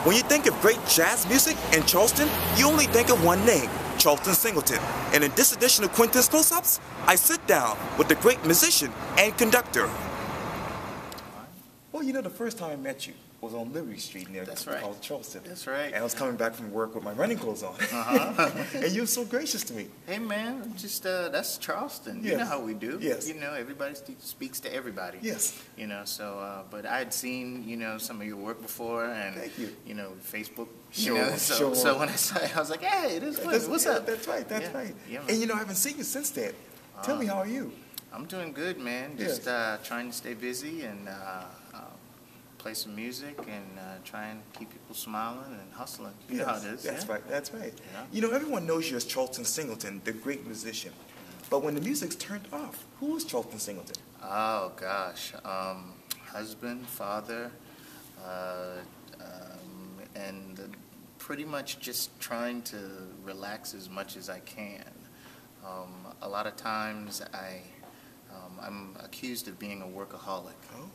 When you think of great jazz music in Charleston, you only think of one name, Charlton Singleton. And in this edition of Quintin's Close-Ups, I sit down with the great musician and conductor. Well, you know, the first time I met you was on Liberty Street near Charleston. That's right. And I was coming back from work with my running clothes on. And you were so gracious to me. Hey, man, just that's Charleston. Yes. You know how we do. Yes. You know, everybody speaks to everybody. Yes. You know, so, but I had seen, you know, some of your work before, and, thank you. You know, Facebook. Sure, You know, sure. So when I saw it, I was like, hey, it is Quintin. What's up? That's right, that's right. Yeah, and, you know, I haven't seen you since then. Tell me, how are you? I'm doing good, man. Just trying to stay busy and play some music and try and keep people smiling and hustling. You know how it is. That's right, that's right. Yeah. You know, everyone knows you as Charlton Singleton, the great musician. But when the music's turned off, who is Charlton Singleton? Oh, gosh. Husband, father, and pretty much just trying to relax as much as I can. A lot of times I'm accused of being a workaholic. Oh.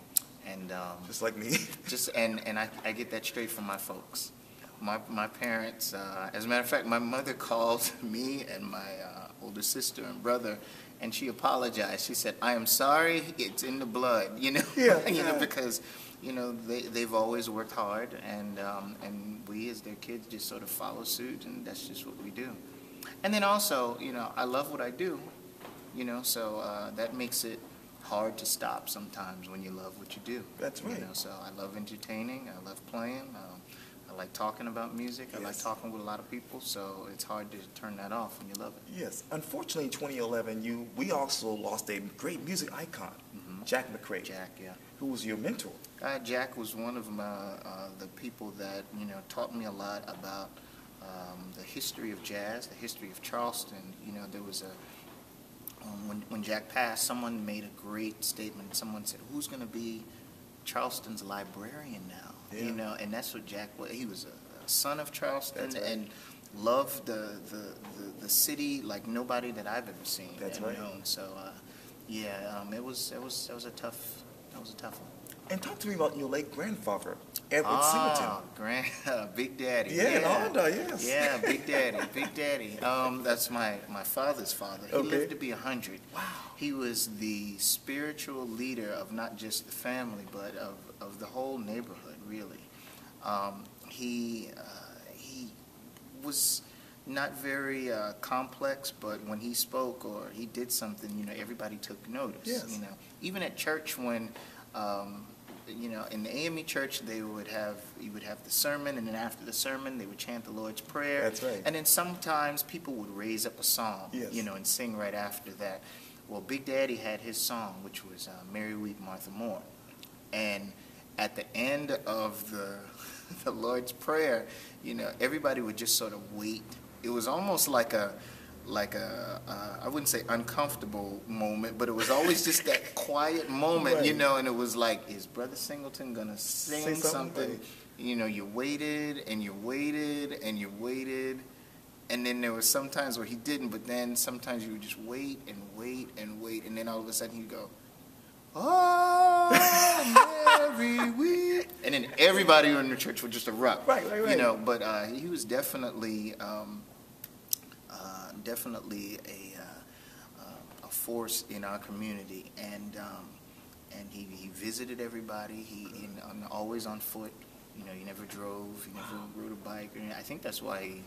And just like me. and I get that straight from my folks. My parents, as a matter of fact, my mother called me and my older sister and brother, and she apologized. She said, "I am sorry, it's in the blood," you know. Yeah. You know, because you know they've always worked hard, and we as their kids just sort of follow suit, and that's just what we do. And then also, you know, I love what I do, you know, so that makes it hard to stop sometimes when you love what you do. That's right. You know, so I love entertaining, I love playing, I like talking about music, I like talking with a lot of people, so it's hard to turn that off when you love it. Yes. Unfortunately, in 2011, we also lost a great music icon, Jack McCrae. Jack, yeah. Who was your mentor? Jack was one of the people that, you know, taught me a lot about the history of jazz, the history of Charleston. You know, there was when Jack passed, someone made a great statement. Someone said, "Who's going to be Charleston's librarian now?" Yeah. You know, and that's what Jack was. He was a son of Charleston and loved the city like nobody that I've ever seen and known. So, yeah, it was a tough one. And talk to me about your late grandfather, Edward Singleton. Big Daddy. Yeah, yes. Yeah, Big Daddy, Big Daddy. That's my father's father. He lived to be 100. Wow. He was the spiritual leader of not just the family, but of the whole neighborhood, really. He was not very complex, but when he spoke or he did something, you know, everybody took notice. Yes. You know, even at church when. You know, in the AME church, you would have the sermon, and then after the sermon, they would chant the Lord's Prayer. That's right. And then sometimes people would raise up a song, you know, and sing right after that. Well, Big Daddy had his song, which was "Mary Weep, Martha Mourn," and at the end of the Lord's Prayer, you know, everybody would just sort of wait. It was almost like a I wouldn't say uncomfortable moment, but it was always just that quiet moment, you know, and it was like, is Brother Singleton going to sing something? You know, you waited, and you waited, and you waited, and then there was some times where he didn't, but then sometimes you would just wait, and wait, and wait, and then all of a sudden he'd go, "Oh, Mary, we," and then everybody in the church would just erupt. Right. You know, but he was definitely a force in our community, and he visited everybody. He always on foot. You know, he never drove. He never rode a bike. And I think that's why he,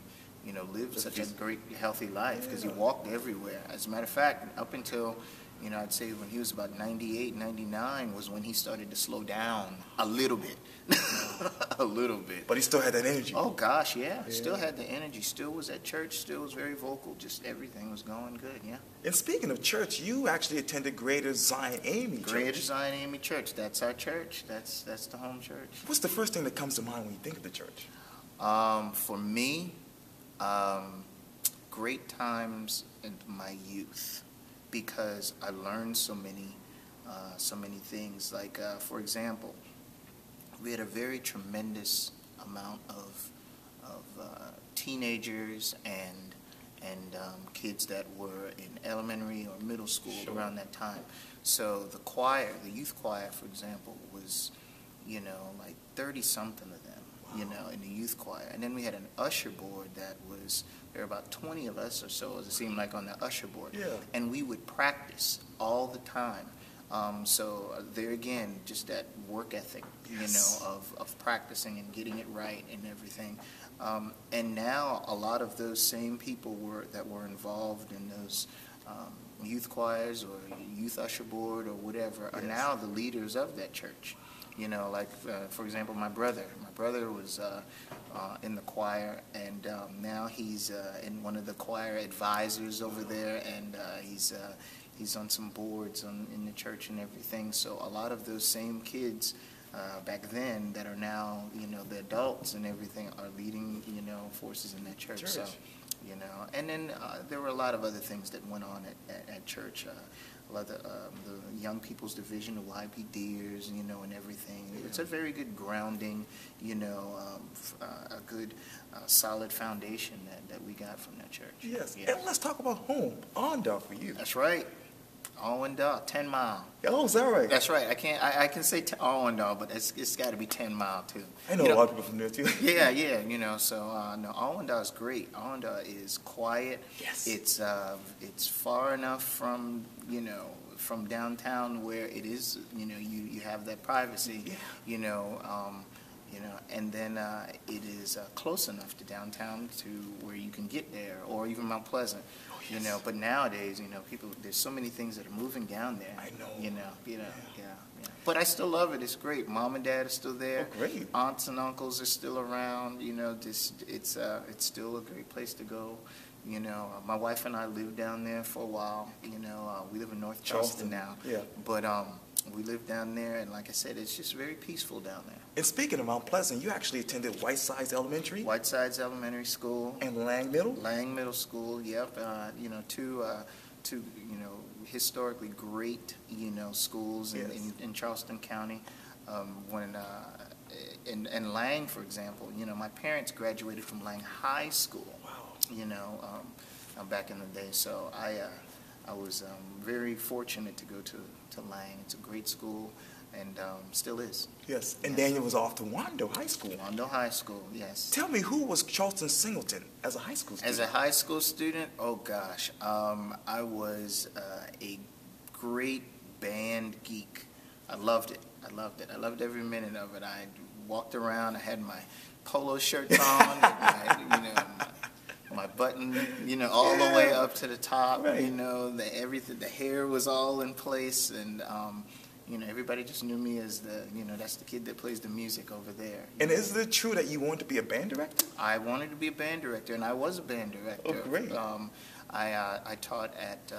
you know, lived such a great, healthy life, because he walked everywhere. As a matter of fact, up until, you know, I'd say when he was about 98, 99 was when he started to slow down a little bit. A little bit. But he still had that energy. Oh, gosh, yeah. Still had the energy. Still was at church. Still was very vocal. Just everything was going good, yeah. And speaking of church, you actually attended Greater Zion AME Church. Greater Zion AME Church. That's our church. That's the home church. What's the first thing that comes to mind when you think of the church? For me, great times in my youth, because I learned so many things. Like, for example, we had a very tremendous amount of teenagers and kids that were in elementary or middle school around that time. So the choir, the youth choir, for example, was, you know, like 30-something of them, you know, in the youth youth choir. And then we had an usher board that was, there were about 20 of us or so, as it seemed like, on the usher board. Yeah. And we would practice all the time. So there again, just that work ethic, Yes. of practicing and getting it right and everything. And now a lot of those same people that were involved in those youth choirs or youth usher board or whatever are Yes. now the leaders of that church. Like, for example, my brother. My brother was in the choir, and now he's in one of the choir advisors over there, and he's on some boards in the church and everything. So a lot of those same kids back then that are now, the adults and everything are leading, forces in that church. So, and then there were a lot of other things that went on at church. A lot of the young people's division, the YPDers, and everything. Yeah. It's a very good grounding, a good solid foundation that we got from that church. Yes. Yeah. And let's talk about home, Ondar for you. That's right. Allendale, 10 Mile. Oh, is that right? That's right. I can say Allendale, but it's got to be 10 Mile too. I know a lot of people from there too. Yeah. So no, Allendale is great. Allendale is quiet. Yes. It's far enough from from downtown where it is. You have that privacy. Yeah. And then it is close enough to downtown to where you can get there, or even Mount Pleasant. Oh, yes. But nowadays, people, there's so many things that are moving down there. I know. Yeah. But I still love it. It's great. Mom and Dad are still there. Oh, great. Aunts and uncles are still around. It's still a great place to go. My wife and I lived down there for a while. We live in North Charleston now. Yeah. But we live down there, and like I said, it's just very peaceful down there. And speaking of Mount Pleasant, you actually attended Whitesides Elementary Whitesides Elementary School. and Lang Middle. Lang Middle School, yep. Two historically great, schools Yes. in Charleston County. In Lang, for example, my parents graduated from Lang High School. Wow. Back in the day. So I was very fortunate to go to Lang. It's a great school, and still is. Yes. And Daniel was off to Wando High School. Wando High School, yes. Tell me, who was Charlton Singleton as a high school student? As a high school student, oh gosh, I was a great band geek. I loved it. I loved every minute of it. I walked around. I had my polo shirts on, my button, all the way up to the top. Right. Everything. The hair was all in place, and everybody just knew me as that's the kid that plays the music over there. And is it true that you wanted to be a band director? I wanted to be a band director, and I was a band director. Oh, great. I taught at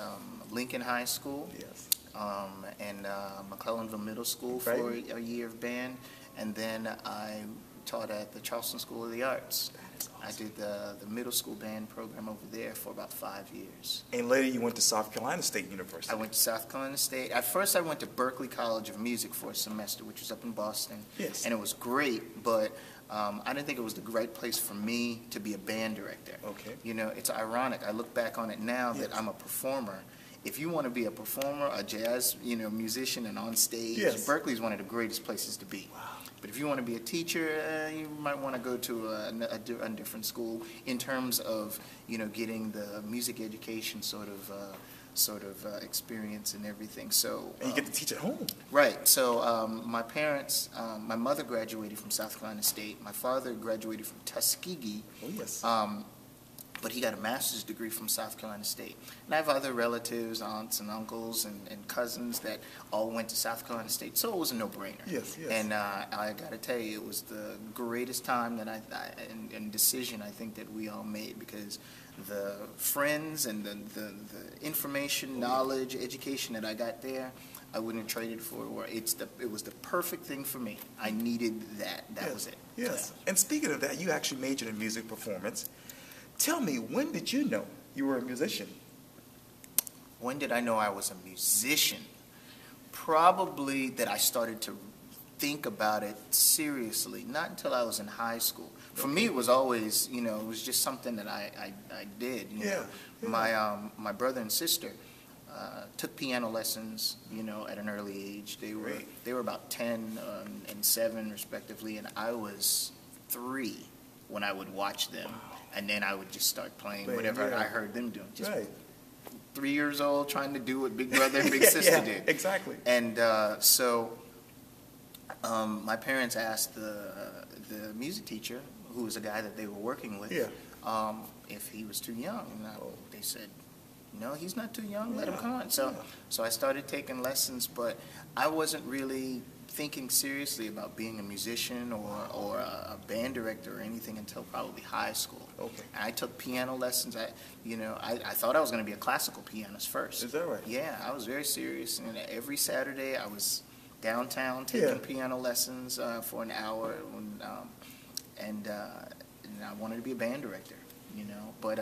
Lincoln High School. Yes. And McClellanville Middle School Right. for a year of band, and then I taught at the Charleston School of the Arts. That is awesome. I did the middle school band program over there for about 5 years. And later you went to South Carolina State University. I went to South Carolina State. At first I went to Berkeley College of Music for a semester, which was up in Boston. Yes. And it was great, but I didn't think it was the right place for me to be a band director. Okay. It's ironic. I look back on it now that Yes. I'm a performer. If you want to be a performer, a jazz, musician, and on stage, Yes. Berkeley's one of the greatest places to be. Wow. But if you want to be a teacher, you might want to go to a different school in terms of, getting the music education sort of experience and everything. So And you get to teach at home. right. So my parents, my mother graduated from South Carolina State. My father graduated from Tuskegee. Oh, yes. But he got a master's degree from South Carolina State. And I have other relatives, aunts and uncles and cousins that all went to South Carolina State, so it was a no-brainer. Yes, yes. And I got to tell you, it was the greatest time that and decision I think that we all made, because the friends and the information, knowledge, education that I got there, I wouldn't have traded for it. It was the perfect thing for me. I needed that. That Yes. was it. Yes. Yeah. And speaking of that, you actually majored in music performance. Tell me, when did you know you were a musician? When did I know I was a musician? Probably that I started to think about it seriously, not until I was in high school. For me, it was always, it was just something that I did. Yeah. My brother and sister took piano lessons, at an early age. They were about 10 and 7 respectively, and I was 3. when I would watch them, and then I would just start playing whatever I heard them doing. Just 3 years old, trying to do what Big Brother and Big Sister did. Exactly. And so my parents asked the music teacher, who was a guy that they were working with, if he was too young. And they said, no, he's not too young. Let him come on. So I started taking lessons, but I wasn't really thinking seriously about being a musician or a band director or anything until probably high school. Okay. And I took piano lessons. I thought I was going to be a classical pianist first. Is that right? Yeah, I was very serious. And every Saturday I was downtown taking piano lessons for an hour, and I wanted to be a band director, But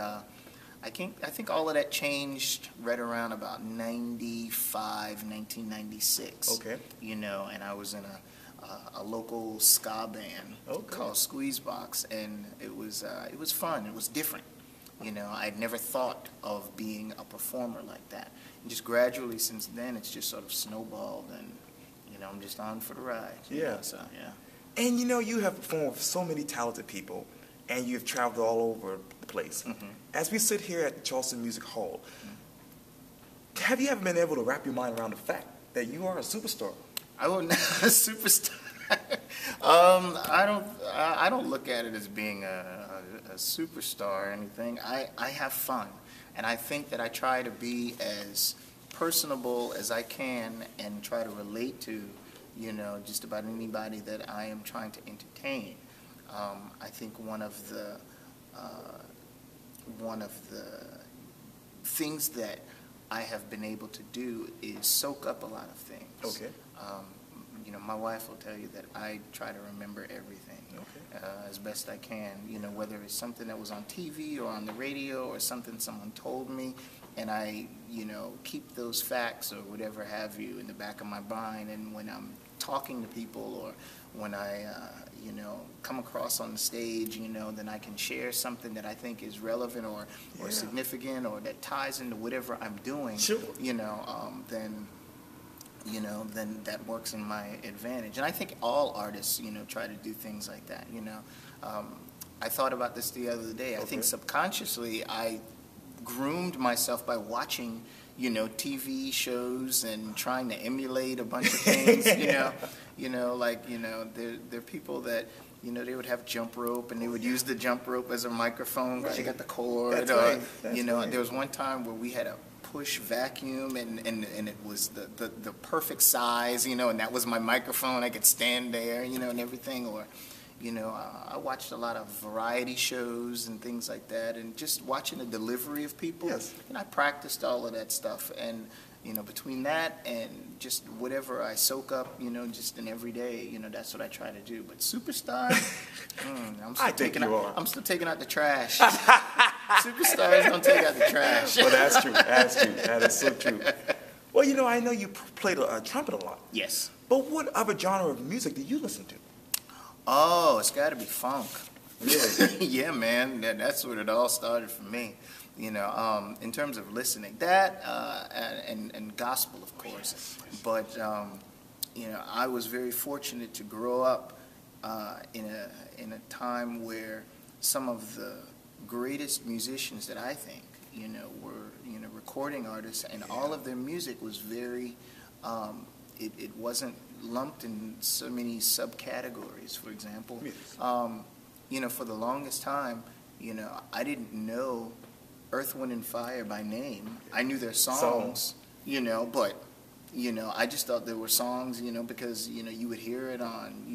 I think all of that changed right around about 1996. Okay. And I was in a local ska band called Squeezebox, and it was fun. It was different. I'd never thought of being a performer like that. And just gradually since then, it's just sort of snowballed, and I'm just on for the ride. So yeah. And you have performed with so many talented people, and you've traveled all over the place. Mm-hmm. As we sit here at the Charleston Music Hall, have you ever been able to wrap your mind around the fact that you are a superstar? I wouldn't a superstar. I don't look at it as being a superstar or anything. I have fun, and I think that I try to be as personable as I can and try to relate to, just about anybody that I am trying to entertain. I think one of the things that I have been able to do is soak up a lot of things. Okay. My wife will tell you that I try to remember everything as best I can, whether it's something that was on TV or on the radio or something someone told me, and I, keep those facts or whatever have you in the back of my mind, and when I'm talking to people or when I, come across on the stage, then I can share something that I think is relevant or significant or that ties into whatever I'm doing, then that works in my advantage. And I think all artists, try to do things like that, I thought about this the other day. I think subconsciously I groomed myself by watching, TV shows and trying to emulate a bunch of things, there are people that, they would have jump rope, and they would use the jump rope as a microphone because you got the cord. That's right. There was one time where we had a push vacuum, and it was the perfect size, and that was my microphone. I could stand there, and everything. Or, I watched a lot of variety shows and things like that, and just watching the delivery of people. Yes. And I practiced all of that stuff, and between that and just whatever I soak up, just in every day, that's what I try to do. But superstar, I'm still taking out the trash. Superstars don't take out the trash. Well, that's true. That is so true. Well, I know you played a trumpet a lot. Yes. But what other genre of music do you listen to? Oh, it's got to be funk. Really? Yeah, man. That's where it all started for me. In terms of listening, that and gospel, of course. But I was very fortunate to grow up in a time where some of the greatest musicians that I think were recording artists, and all of their music was very. It wasn't lumped in so many subcategories. For example, for the longest time, I didn't know Earth, Wind, and Fire by name. I knew their songs, but, I just thought there were songs, because, you would hear it on,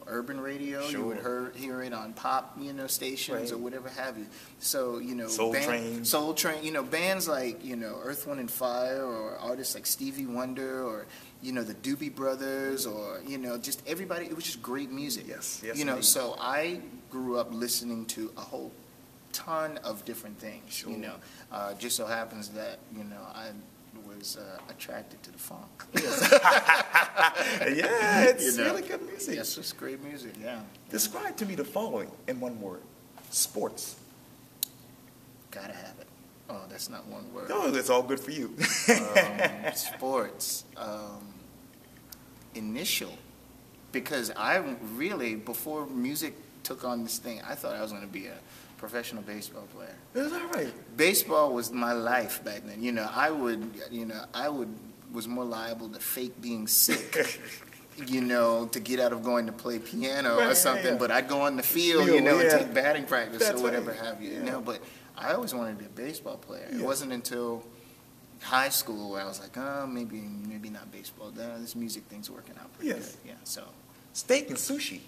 urban radio. Sure. You would hear it on pop, stations or whatever have you. So, Soul Train, bands like, Earth, Wind, and Fire, or artists like Stevie Wonder, or, the Doobie Brothers, or, just everybody. It was just great music. Yes. So I grew up listening to a whole ton of different things. Sure. Just so happens that I was attracted to the funk. Yes. Yeah, it's really good music. Yes, it's great music. Yeah. Describe to me the following in one word: sports. Gotta have it. Oh, that's not one word. No, that's all good for you. Sports. Initial. because I really, before music took on this thing, I thought I was going to be a professional baseball player. Is that right? Baseball was my life back then. You know, I was more liable to fake being sick, you know, to get out of going to play piano or something. But I'd go on the field, you know, and take batting practice or whatever have you. You know, but I always wanted to be a baseball player. It wasn't until high school where I was like, oh, maybe not baseball. This music thing's working out pretty good. Yeah, so. Steak and sushi.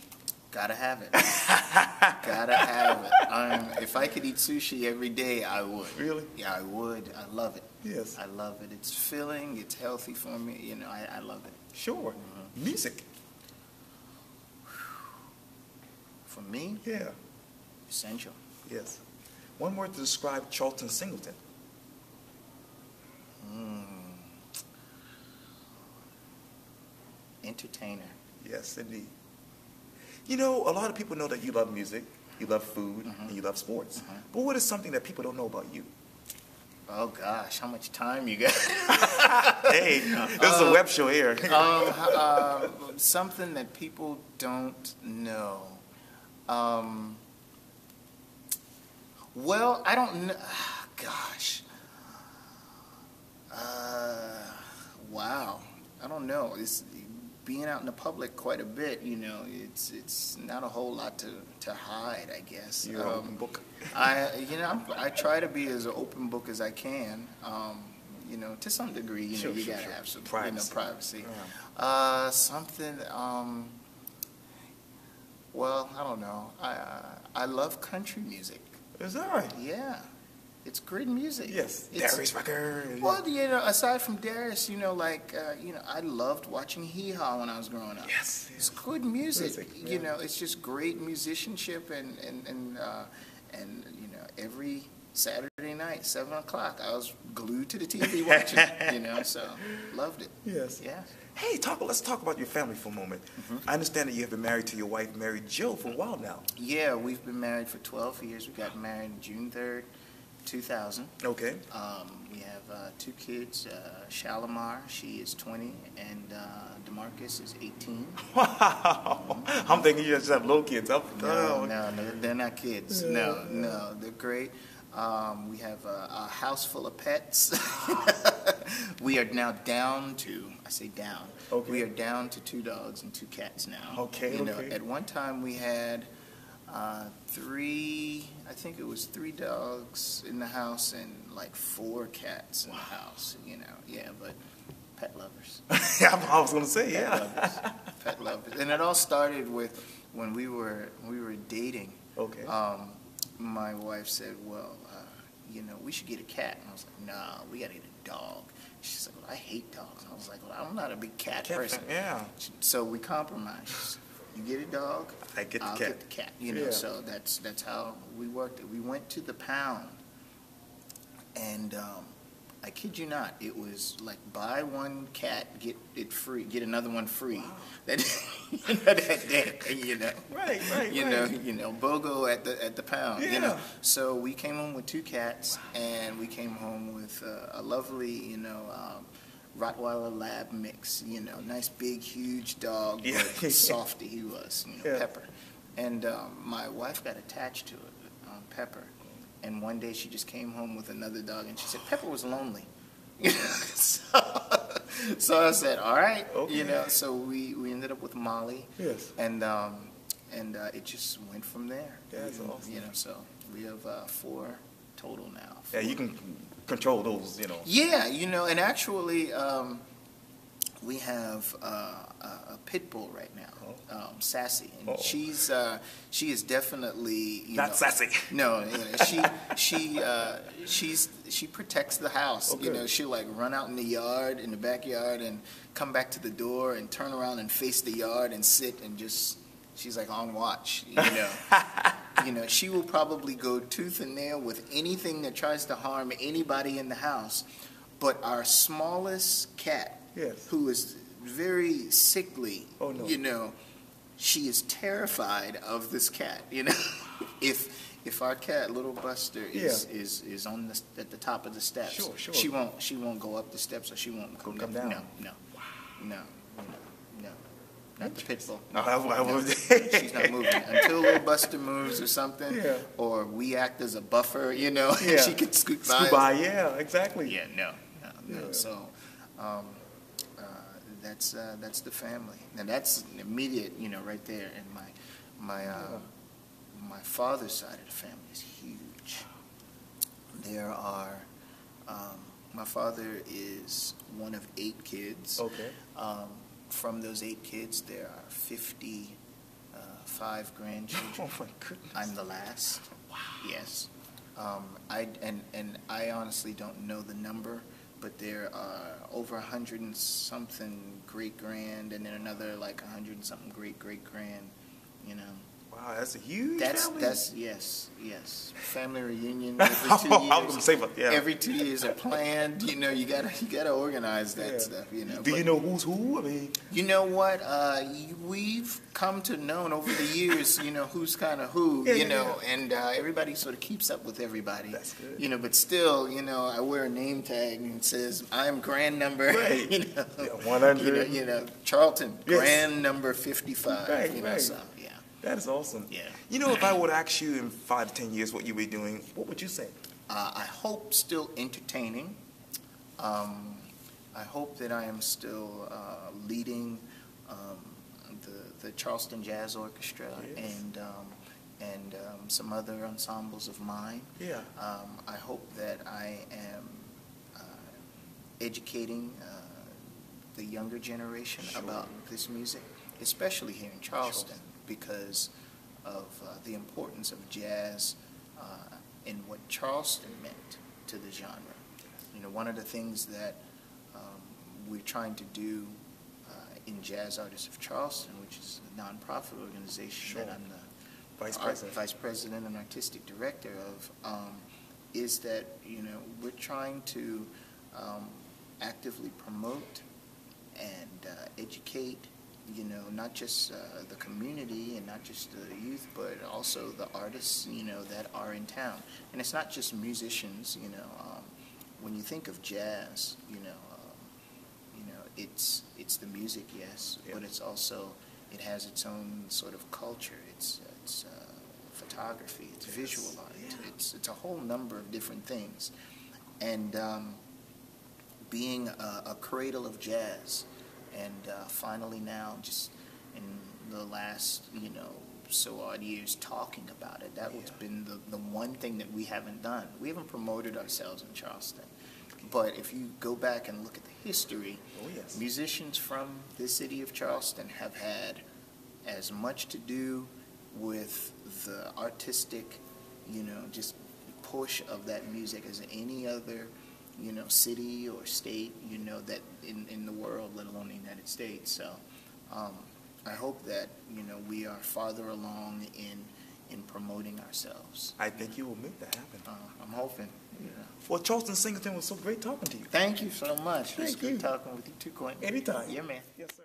Gotta have it. Gotta have it. If I could eat sushi every day, I would. Really? Yeah, I would. I love it. Yes. I love it. It's filling. It's healthy for me. You know, I love it. Sure. Music. For me? Yeah. Essential. Yes. One word to describe Charlton Singleton. Entertainer. Yes, indeed. You know, a lot of people know that you love music, you love food, and you love sports. But what is something that people don't know about you? Oh, gosh, how much time you got? Hey, this is a web show here. Something that people don't know. Well, I don't know. Gosh. Wow. I don't know. It's being out in the public quite a bit, you know, it's not a whole lot to hide, I guess. You're an open book. I try to be as an open book as I can. You know, to some degree, you know, you gotta have some privacy. Yeah. Something. Well, I don't know. I love country music. Is that right? Yeah. It's great music. Yes, Darius Rucker. Well, you know, aside from Darius, you know, like, you know, I loved watching Hee Haw when I was growing up. Yes. It's good music. You know, it's just great musicianship and you know, every Saturday night, 7 o'clock, I was glued to the TV watching it, you know, so loved it. Yes. Yeah. Hey, let's talk about your family for a moment. I understand that you have been married to your wife, Mary Jill, for a while now. Yeah, we've been married for 12 years. We got married June 3rd. 2000. Okay. We have 2 kids. Shalimar, she is 20, and DeMarcus is 18. Wow. I'm thinking you just have little kids. No, they're not kids. No, they're great. We have a house full of pets. We are now down to, I say down, we are down to 2 dogs and 2 cats now. Okay, you know, at one time we had 3 dogs in the house and like 4 cats in the house, you know. Yeah, but pet lovers. I was going to say, Pet lovers. And it all started with when we were dating. Okay. My wife said, well, you know, we should get a cat. And I was like, nah, we got to get a dog. She's like, well, I hate dogs. And I was like, well, I'm not a big cat person. Yeah. So we compromised. You get a dog, I'll get the cat. You know, so that's how we worked it. We went to the pound, and I kid you not, it was like buy one cat, get it free, get another one free. Wow. That day, you know. Right. You know, BOGO at the pound. Yeah. You know. So we came home with 2 cats, and we came home with a lovely, you know, Rottweiler Lab mix, you know, nice big huge dog, but softy he was, you know, Pepper. And my wife got attached to it, Pepper. And one day she just came home with another dog, and she said Pepper was lonely. so I said, all right, you know. So we ended up with Molly. Yes. And it just went from there. Yeah, that's awesome. You know, so we have 4 total now. 4. Yeah, you can control those, you know. Yeah, you know, and actually, we have a pit bull right now, Sassy, and she is definitely not sassy. No, you know, she protects the house. You know, she'll like run out in the backyard, and come back to the door and turn around and face the yard and sit and just. She's like on watch, you know. You know, she will probably go tooth and nail with anything that tries to harm anybody in the house. But our smallest cat, who is very sickly, you know, she is terrified of this cat. You know, if our cat, little Buster, is on at the top of the steps, she won't go up the steps, or she won't come down. No. not the pit bull. No, she's not moving until little Buster moves or something, or we act as a buffer, you know, and she can scoot by. Yeah, exactly. Yeah, no. So that's the family, and that's immediate, you know, right there. And my father's side of the family is huge. There are. My father is one of 8 kids. Okay. From those 8 kids, there are 55 grandchildren. Oh my goodness! I'm the last. Wow. Yes. I honestly don't know the number, but there are over 100 and something great grand, and then another like 100 and something great grand. You know. Wow, that's a huge family. That's yes. Family reunion every 2 years. I was going to say, but yeah. Every 2 years are planned. You know, you gotta organize that stuff. You know. Do you know who's who? I mean, you know what? We've come to know over the years, you know, who's kind of who. You know, and everybody sort of keeps up with everybody. That's good. You know, but still, you know, I wear a name tag and it says I'm grand number. Right. You know, 100. You know, Charlton, grand number 55. Right. You know, so yeah. That is awesome. Yeah. You know, if I would ask you in 5 to 10 years what you would be doing, what would you say? I hope still entertaining. I hope that I am still leading the Charleston Jazz Orchestra and some other ensembles of mine. Yeah. I hope that I am educating the younger generation about this music, especially here in Charleston, because of the importance of jazz and what Charleston meant to the genre. You know, one of the things that we're trying to do in Jazz Artists of Charleston, which is a nonprofit organization that I'm the vice president and artistic director of, is that, you know, we're trying to actively promote and educate, you know, not just the community and not just the youth, but also the artists, you know, that are in town. And it's not just musicians, you know. When you think of jazz, you know, it's the music, yes, but it's also, it has its own sort of culture. It's photography, it's visual art, it's a whole number of different things. And being a cradle of jazz, and finally now, just in the last, you know, so odd years talking about it, that has been the one thing that we haven't done. We haven't promoted ourselves in Charleston. But if you go back and look at the history, musicians from the city of Charleston have had as much to do with the artistic, you know, just push of that music as any other, you know, city or state, you know, that in the world, let alone the United States. So I hope that, you know, we are farther along in promoting ourselves. I think you will make that happen. I'm hoping. Yeah. Well, Charlton Singleton, was so great talking to you. Thank you so much. It's great talking with you too, Quintin. Anytime. Yeah, man. Yes, sir.